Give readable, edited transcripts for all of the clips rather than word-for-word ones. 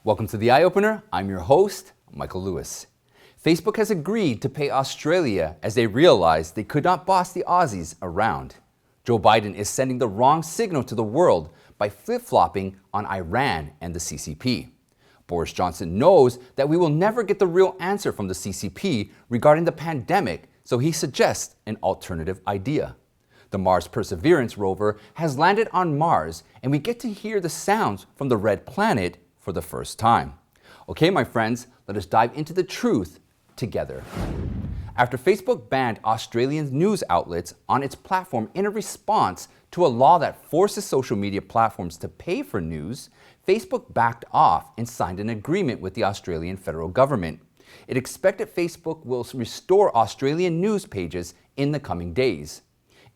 Welcome to The Eye Opener. I'm your host, Michael Lewis. Facebook has agreed to pay Australia as they realized they could not boss the Aussies around. Joe Biden is sending the wrong signal to the world by flip-flopping on Iran and the CCP. Boris Johnson knows that we will never get the real answer from the CCP regarding the pandemic, so he suggests an alternative idea. The Mars Perseverance rover has landed on Mars, and we get to hear the sounds from the red planet for the first time. Okay, my friends, let us dive into the truth together. After Facebook banned Australian news outlets on its platform in a response to a law that forces social media platforms to pay for news, Facebook backed off and signed an agreement with the Australian federal government. It expected Facebook will restore Australian news pages in the coming days.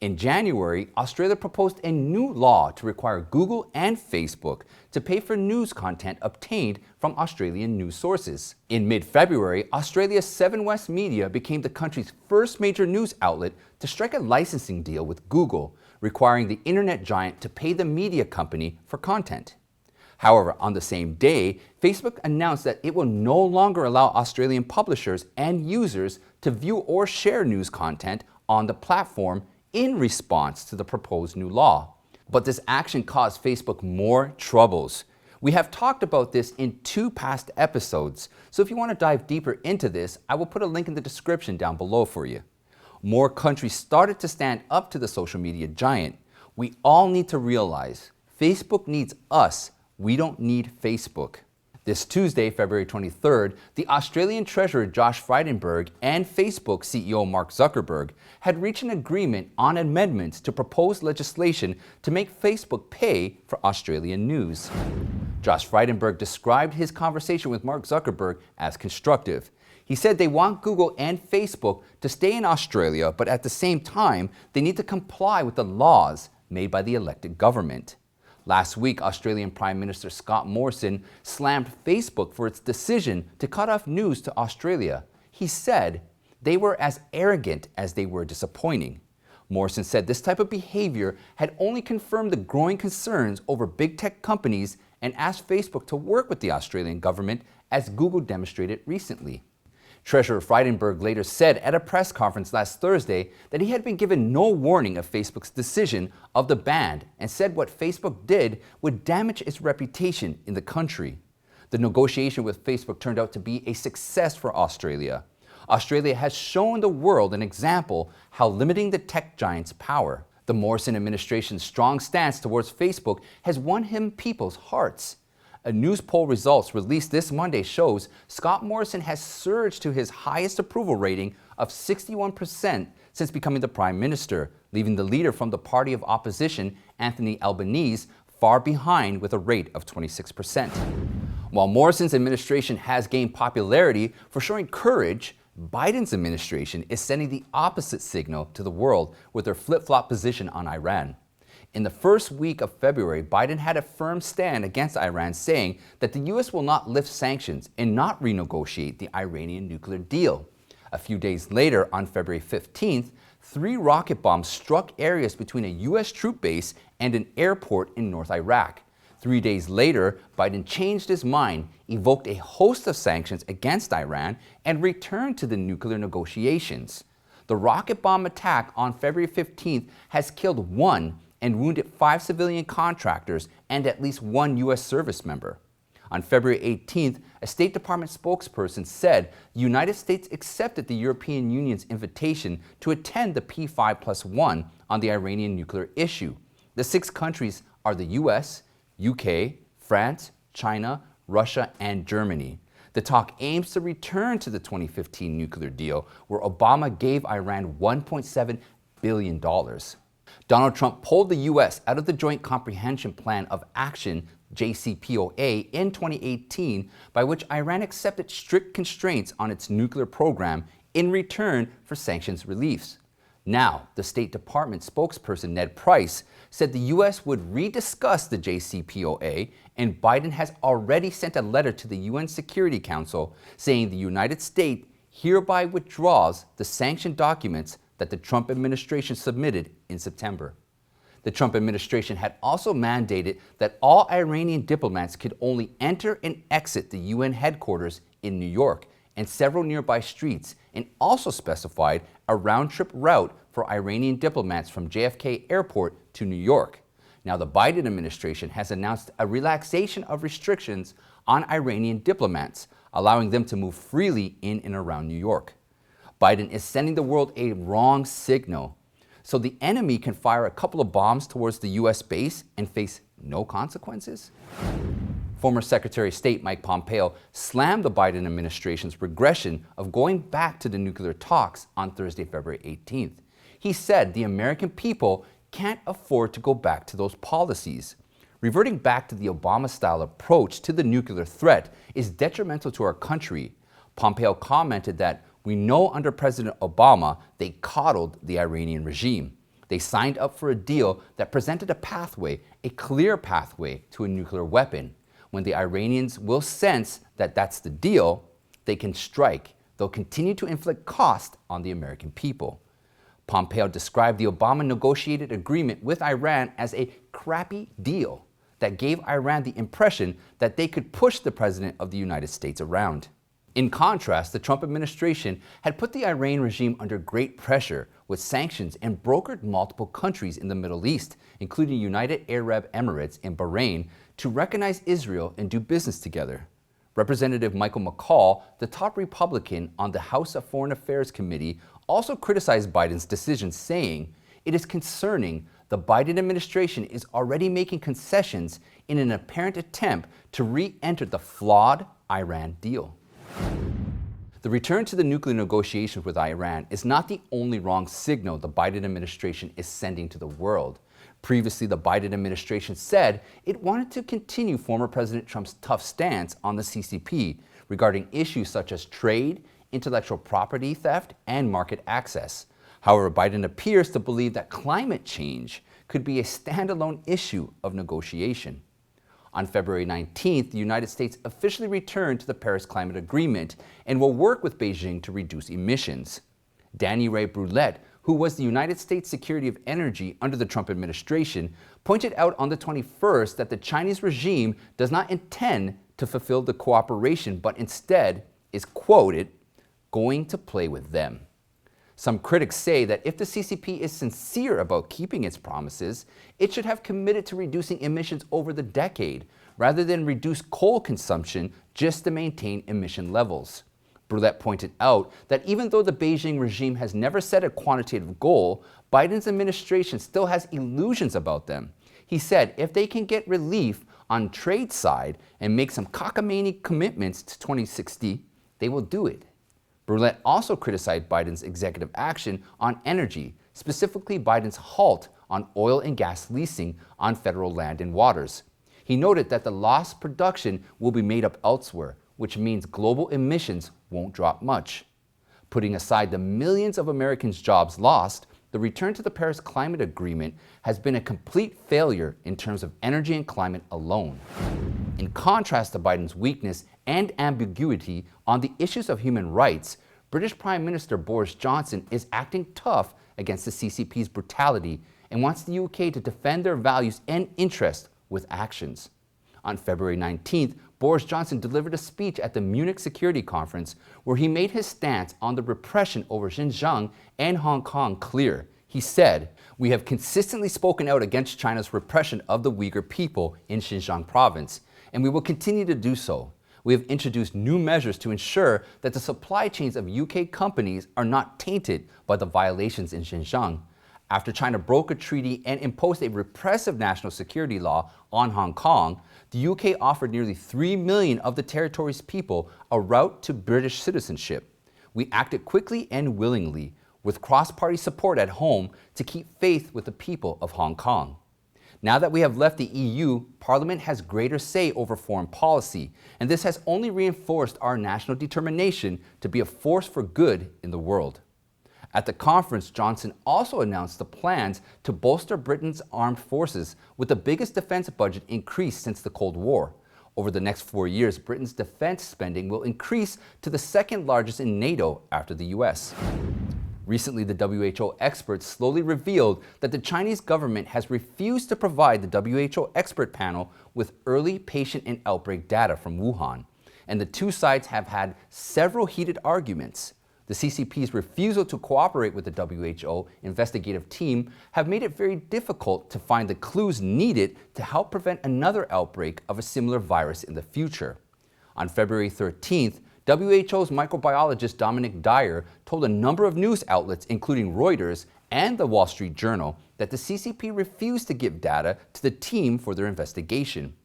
In January, Australia proposed a new law to require Google and Facebook to pay for news content obtained from Australian news sources. In mid-February, Australia's Seven West Media became the country's first major news outlet to strike a licensing deal with Google, requiring the internet giant to pay the media company for content. However, on the same day, Facebook announced that it will no longer allow Australian publishers and users to view or share news content on the platform in response to the proposed new law. But this action caused Facebook more troubles. We have talked about this in 2 past episodes, so if you want to dive deeper into this, I will put a link in the description down below for you. More countries started to stand up to the social media giant. We all need to realize Facebook needs us. We don't need Facebook. This Tuesday, February 23rd, the Australian Treasurer Josh Frydenberg and Facebook CEO Mark Zuckerberg had reached an agreement on amendments to proposed legislation to make Facebook pay for Australian news. Josh Frydenberg described his conversation with Mark Zuckerberg as constructive. He said they want Google and Facebook to stay in Australia, but at the same time, they need to comply with the laws made by the elected government. Last week, Australian Prime Minister Scott Morrison slammed Facebook for its decision to cut off news to Australia. He said they were as arrogant as they were disappointing. Morrison said this type of behavior had only confirmed the growing concerns over big tech companies and asked Facebook to work with the Australian government, as Google demonstrated recently. Treasurer Frydenberg later said at a press conference last Thursday that he had been given no warning of Facebook's decision of the ban and said what Facebook did would damage its reputation in the country. The negotiation with Facebook turned out to be a success for Australia. Australia has shown the world an example how limiting the tech giant's power. The Morrison administration's strong stance towards Facebook has won him people's hearts. A news poll results released this Monday shows Scott Morrison has surged to his highest approval rating of 61% since becoming the Prime Minister, leaving the leader from the Party of Opposition, Anthony Albanese, far behind with a rate of 26%. While Morrison's administration has gained popularity for showing courage, Biden's administration is sending the opposite signal to the world with their flip-flop position on Iran. In the first week of February, Biden had a firm stand against Iran, saying that the U.S. will not lift sanctions and not renegotiate the Iranian nuclear deal. A few days later, on February 15th, 3 rocket bombs struck areas between a U.S. troop base and an airport in North Iraq. 3 days later, Biden changed his mind, evoked a host of sanctions against Iran, and returned to the nuclear negotiations. The rocket bomb attack on February 15th has killed 1 and wounded 5 civilian contractors and at least 1 U.S. service member. On February 18th, a State Department spokesperson said the United States accepted the European Union's invitation to attend the P5+1 on the Iranian nuclear issue. The 6 countries are the U.S., UK, France, China, Russia, and Germany. The talk aims to return to the 2015 nuclear deal, where Obama gave Iran $1.7 billion. Donald Trump pulled the U.S. out of the Joint Comprehension Plan of Action, JCPOA, in 2018, by which Iran accepted strict constraints on its nuclear program in return for sanctions reliefs. Now, the State Department spokesperson Ned Price said the U.S. would rediscuss the JCPOA, and Biden has already sent a letter to the UN Security Council saying the United States hereby withdraws the sanctioned documents that the Trump administration submitted in September. The Trump administration had also mandated that all Iranian diplomats could only enter and exit the UN headquarters in New York and several nearby streets, and also specified a round-trip route for Iranian diplomats from JFK Airport to New York. Now, the Biden administration has announced a relaxation of restrictions on Iranian diplomats, allowing them to move freely in and around New York. Biden is sending the world a wrong signal, so the enemy can fire a couple of bombs towards the U.S. base and face no consequences? Former Secretary of State Mike Pompeo slammed the Biden administration's regression of going back to the nuclear talks on Thursday, February 18th. He said the American people can't afford to go back to those policies. Reverting back to the Obama-style approach to the nuclear threat is detrimental to our country. Pompeo commented that we know under President Obama they coddled the Iranian regime. They signed up for a deal that presented a pathway, a clear pathway to a nuclear weapon. When the Iranians will sense that that's the deal, they can strike. They'll continue to inflict cost on the American people. Pompeo described the Obama negotiated agreement with Iran as a crappy deal that gave Iran the impression that they could push the President of the United States around. In contrast, the Trump administration had put the Iran regime under great pressure with sanctions and brokered multiple countries in the Middle East, including United Arab Emirates and Bahrain, to recognize Israel and do business together. Representative Michael McCaul, the top Republican on the House of Foreign Affairs Committee, also criticized Biden's decision, saying, "It is concerning the Biden administration is already making concessions in an apparent attempt to re-enter the flawed Iran deal." The return to the nuclear negotiations with Iran is not the only wrong signal the Biden administration is sending to the world. Previously, the Biden administration said it wanted to continue former President Trump's tough stance on the CCP regarding issues such as trade, intellectual property theft, and market access. However, Biden appears to believe that climate change could be a standalone issue of negotiation. On February 19th, the United States officially returned to the Paris Climate Agreement and will work with Beijing to reduce emissions. Danny Ray Brulette, who was the United States Secretary of Energy under the Trump administration, pointed out on the 21st that the Chinese regime does not intend to fulfill the cooperation, but instead is, quoted, going to play with them. Some critics say that if the CCP is sincere about keeping its promises, it should have committed to reducing emissions over the decade, rather than reduce coal consumption just to maintain emission levels. Brulette pointed out that even though the Beijing regime has never set a quantitative goal, Biden's administration still has illusions about them. He said if they can get relief on trade side and make some cockamamie commitments to 2060, they will do it. Brulette also criticized Biden's executive action on energy, specifically Biden's halt on oil and gas leasing on federal land and waters. He noted that the lost production will be made up elsewhere, which means global emissions won't drop much. Putting aside the millions of Americans' jobs lost, the return to the Paris Climate Agreement has been a complete failure in terms of energy and climate alone. In contrast to Biden's weakness and ambiguity on the issues of human rights, British Prime Minister Boris Johnson is acting tough against the CCP's brutality and wants the UK to defend their values and interests with actions. On February 19th, Boris Johnson delivered a speech at the Munich Security Conference where he made his stance on the repression over Xinjiang and Hong Kong clear. He said, "We have consistently spoken out against China's repression of the Uyghur people in Xinjiang province, and we will continue to do so. We have introduced new measures to ensure that the supply chains of UK companies are not tainted by the violations in Xinjiang. After China broke a treaty and imposed a repressive national security law on Hong Kong, the UK offered nearly 3 million of the territory's people a route to British citizenship. We acted quickly and willingly, with cross-party support at home to keep faith with the people of Hong Kong. Now that we have left the EU, Parliament has greater say over foreign policy, and this has only reinforced our national determination to be a force for good in the world." At the conference, Johnson also announced the plans to bolster Britain's armed forces with the biggest defense budget increase since the Cold War. Over the next 4 years, Britain's defense spending will increase to the second largest in NATO after the US. Recently, the WHO experts slowly revealed that the Chinese government has refused to provide the WHO expert panel with early patient and outbreak data from Wuhan, and the two sides have had several heated arguments. The CCP's refusal to cooperate with the WHO investigative team have made it very difficult to find the clues needed to help prevent another outbreak of a similar virus in the future. On February 13th, WHO's microbiologist Dominic Dyer told a number of news outlets, including Reuters and the Wall Street Journal, that the CCP refused to give data to the team for their investigation.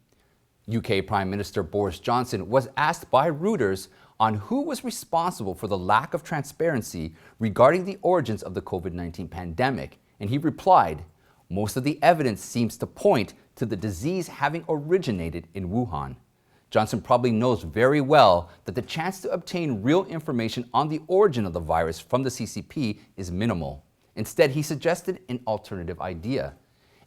UK Prime Minister Boris Johnson was asked by Reuters on who was responsible for the lack of transparency regarding the origins of the COVID-19 pandemic, and he replied, "Most of the evidence seems to point to the disease having originated in Wuhan." Johnson probably knows very well that the chance to obtain real information on the origin of the virus from the CCP is minimal. Instead, he suggested an alternative idea.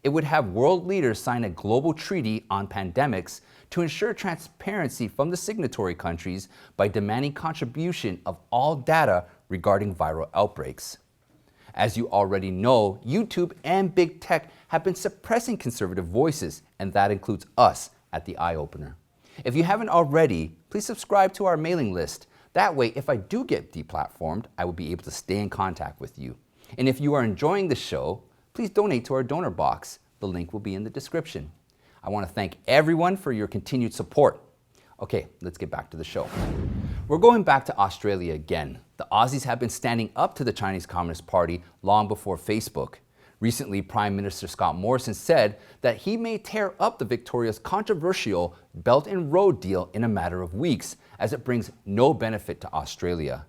It would have world leaders sign a global treaty on pandemics to ensure transparency from the signatory countries by demanding contribution of all data regarding viral outbreaks. As you already know, YouTube and big tech have been suppressing conservative voices, and that includes us at The Eye Opener. If you haven't already, please subscribe to our mailing list. That way, if I do get deplatformed, I will be able to stay in contact with you. And if you are enjoying the show, please donate to our donor box. The link will be in the description. I want to thank everyone for your continued support. Okay, let's get back to the show. We're going back to Australia again. The Aussies have been standing up to the Chinese Communist Party long before Facebook. Recently, Prime Minister Scott Morrison said that he may tear up the Victoria's controversial Belt and Road deal in a matter of weeks, as it brings no benefit to Australia.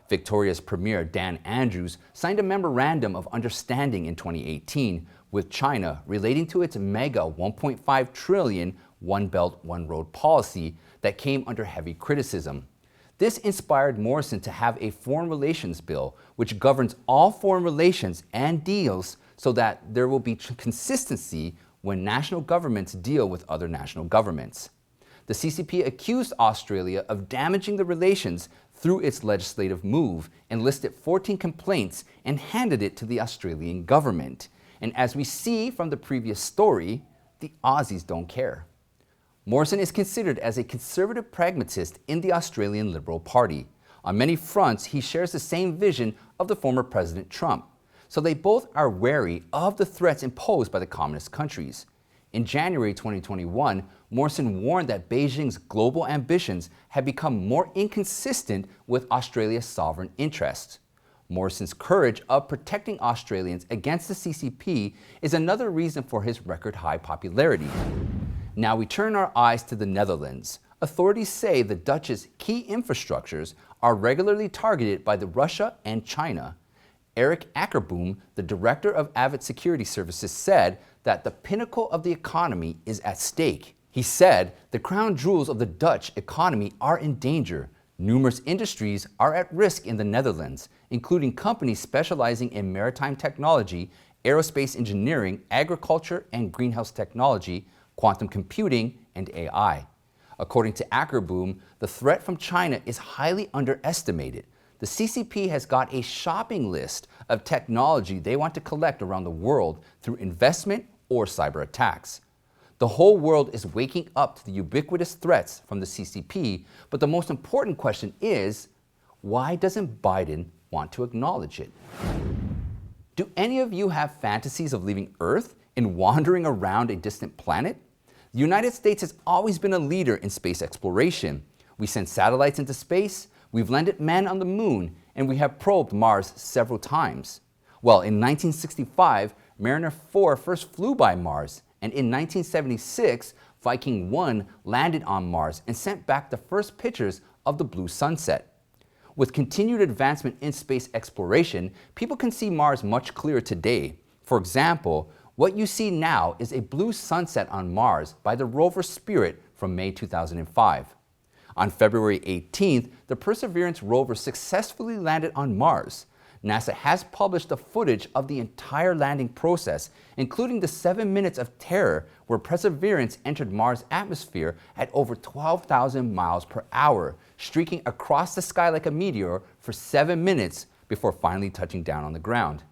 Victoria's Premier Dan Andrews signed a memorandum of understanding in 2018 with China relating to its mega $1.5 trillion One Belt, One Road policy that came under heavy criticism. This inspired Morrison to have a foreign relations bill which governs all foreign relations and deals so that there will be consistency when national governments deal with other national governments. The CCP accused Australia of damaging the relations through its legislative move and listed 14 complaints and handed it to the Australian government. And as we see from the previous story, the Aussies don't care. Morrison is considered as a conservative pragmatist in the Australian Liberal Party. On many fronts, he shares the same vision of the former President Trump. So they both are wary of the threats imposed by the communist countries. In January 2021, Morrison warned that Beijing's global ambitions had become more inconsistent with Australia's sovereign interests. Morrison's courage of protecting Australians against the CCP is another reason for his record-high popularity. Now we turn our eyes to the Netherlands. Authorities say the Dutch's key infrastructures are regularly targeted by Russia and China. Eric Ackerboom, the director of Avid Security Services, said that the pinnacle of the economy is at stake. He said the crown jewels of the Dutch economy are in danger. Numerous industries are at risk in the Netherlands, including companies specializing in maritime technology, aerospace engineering, agriculture and greenhouse technology, quantum computing, and AI. According to Ackerboom, the threat from China is highly underestimated. The CCP has got a shopping list of technology they want to collect around the world through investment or cyber attacks. The whole world is waking up to the ubiquitous threats from the CCP, but the most important question is, why doesn't Biden want to acknowledge it? Do any of you have fantasies of leaving Earth and wandering around a distant planet? The United States has always been a leader in space exploration. We send satellites into space, we've landed men on the moon, and we have probed Mars several times. Well, in 1965, Mariner 4 first flew by Mars, and in 1976, Viking 1 landed on Mars and sent back the first pictures of the blue sunset. With continued advancement in space exploration, people can see Mars much clearer today. For example, what you see now is a blue sunset on Mars by the rover Spirit from May 2005. On February 18th, the Perseverance rover successfully landed on Mars. NASA has published the footage of the entire landing process, including the 7 minutes of terror where Perseverance entered Mars' atmosphere at over 12,000 miles per hour, streaking across the sky like a meteor for 7 minutes before finally touching down on the ground.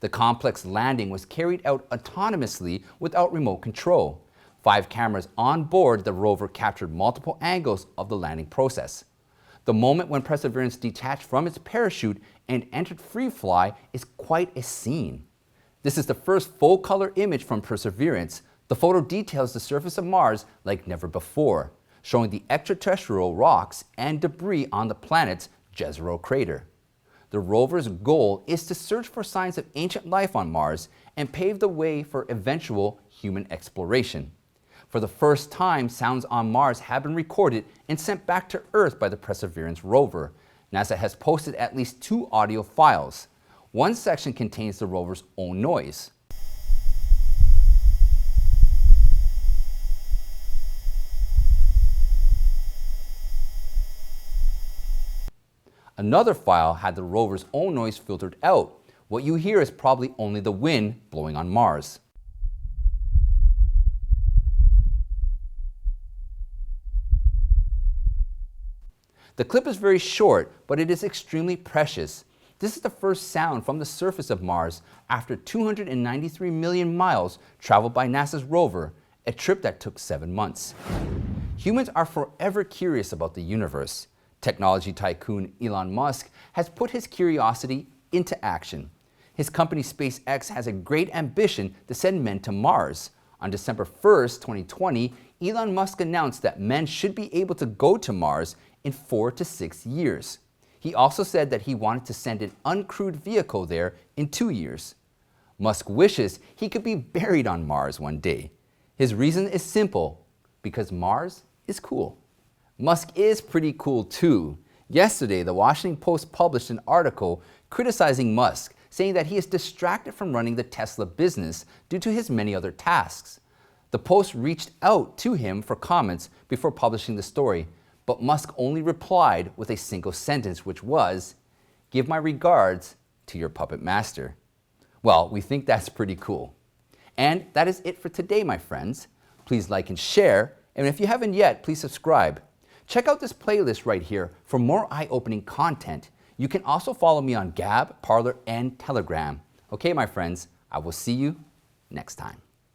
The complex landing was carried out autonomously without remote control. 5 cameras on board the rover captured multiple angles of the landing process. The moment when Perseverance detached from its parachute and entered free fly is quite a scene. This is the first full-color image from Perseverance. The photo details the surface of Mars like never before, showing the extraterrestrial rocks and debris on the planet's Jezero crater. The rover's goal is to search for signs of ancient life on Mars and pave the way for eventual human exploration. For the first time, sounds on Mars have been recorded and sent back to Earth by the Perseverance rover. NASA has posted at least 2 audio files. One section contains the rover's own noise. Another file had the rover's own noise filtered out. What you hear is probably only the wind blowing on Mars. The clip is very short, but it is extremely precious. This is the first sound from the surface of Mars after 293 million miles traveled by NASA's rover, a trip that took 7 months. Humans are forever curious about the universe. Technology tycoon Elon Musk has put his curiosity into action. His company SpaceX has a great ambition to send men to Mars. On December 1st, 2020, Elon Musk announced that men should be able to go to Mars in 4 to 6 years. He also said that he wanted to send an uncrewed vehicle there in 2 years. Musk wishes he could be buried on Mars one day. His reason is simple, because Mars is cool. Musk is pretty cool too. Yesterday, the Washington Post published an article criticizing Musk, saying that he is distracted from running the Tesla business due to his many other tasks. The Post reached out to him for comments before publishing the story, but Musk only replied with a single sentence, which was, "Give my regards to your puppet master." Well, we think that's pretty cool. And that is it for today, my friends. Please like and share, and if you haven't yet, please subscribe. Check out this playlist right here for more eye-opening content. You can also follow me on Gab, Parler, and Telegram. Okay, my friends, I will see you next time.